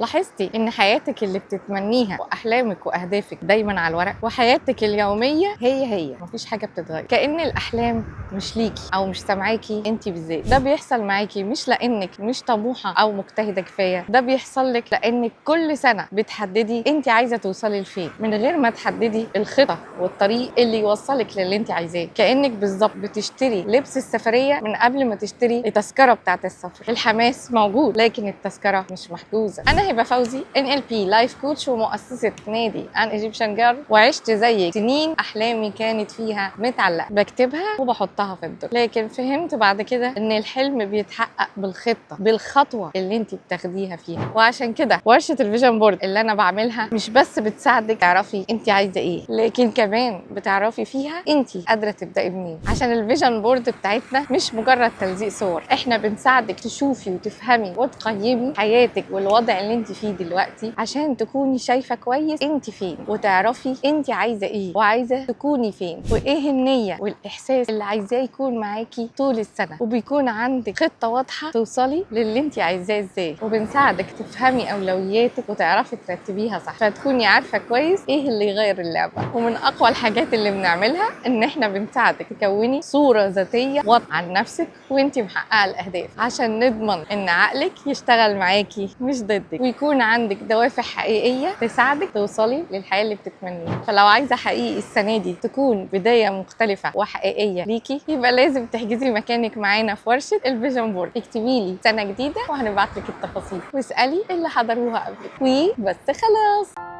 لاحظتي ان حياتك اللي بتتمنيها واحلامك واهدافك دايما على الورق، وحياتك اليوميه هي مفيش حاجه بتتغير، كأن الاحلام مش ليكي او مش سامعاكي انت بالذات. ده بيحصل معاكي مش لانك مش طموحه او مجتهده كفايه، ده بيحصل لك لانك كل سنه بتحددي انت عايزه توصلي لفين من غير ما تحددي الخطه والطريق اللي يوصلك للي انت عايزاه. كأنك بالظبط بتشتري لبس السفريه من قبل ما تشتري التذكره بتاعه السفر. الحماس موجود لكن التذكره مش محجوزه. انا هبه فوزي، NLP لايف كوتش ومؤسسه نادي ان ايجيبشن جيرل، وعشت زيك سنين احلامي كانت فيها متعلقه، بكتبها وبحطها في الدرج، لكن فهمت بعد كده ان الحلم بيتحقق بالخطه، بالخطوه اللي انت بتاخديها فيها. وعشان كده ورشه الفيجن بورد اللي انا بعملها مش بس بتساعدك تعرفي انت عايزه ايه، لكن كمان بتعرفي فيها انت قادره تبداي منين. عشان الفيجن بورد بتاعتنا مش مجرد تلزيق صور، احنا بنساعدك تشوفي وتفهمي وتقيمي حياتك والوضع اللي انت فيه دلوقتي، عشان تكوني شايفه كويس انت فين، وتعرفي انت عايزه ايه وعايزه تكوني فين، وايه النيه والاحساس اللي عايزاه يكون معاكي طول السنه. وبيكون عندك خطه واضحه توصلي للي انت عايزاه ازاي، وبنساعدك تفهمي اولوياتك وتعرفي ترتبيها صح، فتكوني عارفه كويس ايه اللي يغير اللعبه. ومن اقوى الحاجات اللي بنعملها ان احنا بنساعدك تكوني صوره ذاتيه واضحه عن نفسك وانت محققه الاهداف، عشان نضمن ان عقلك يشتغل معاكي مش ضدك، ويكون عندك دوافع حقيقيه تساعدك توصلي للحياه اللي بتتمنيها. فلو عايزه حقيقي السنه دي تكون بدايه مختلفه وحقيقيه ليكي، يبقى لازم تحجزي مكانك معانا في ورشه الفيجن بورد. اكتبي لي سنه جديده وهنبعت لك التفاصيل، واسالي اللي حضروها قبلك، وبس خلاص.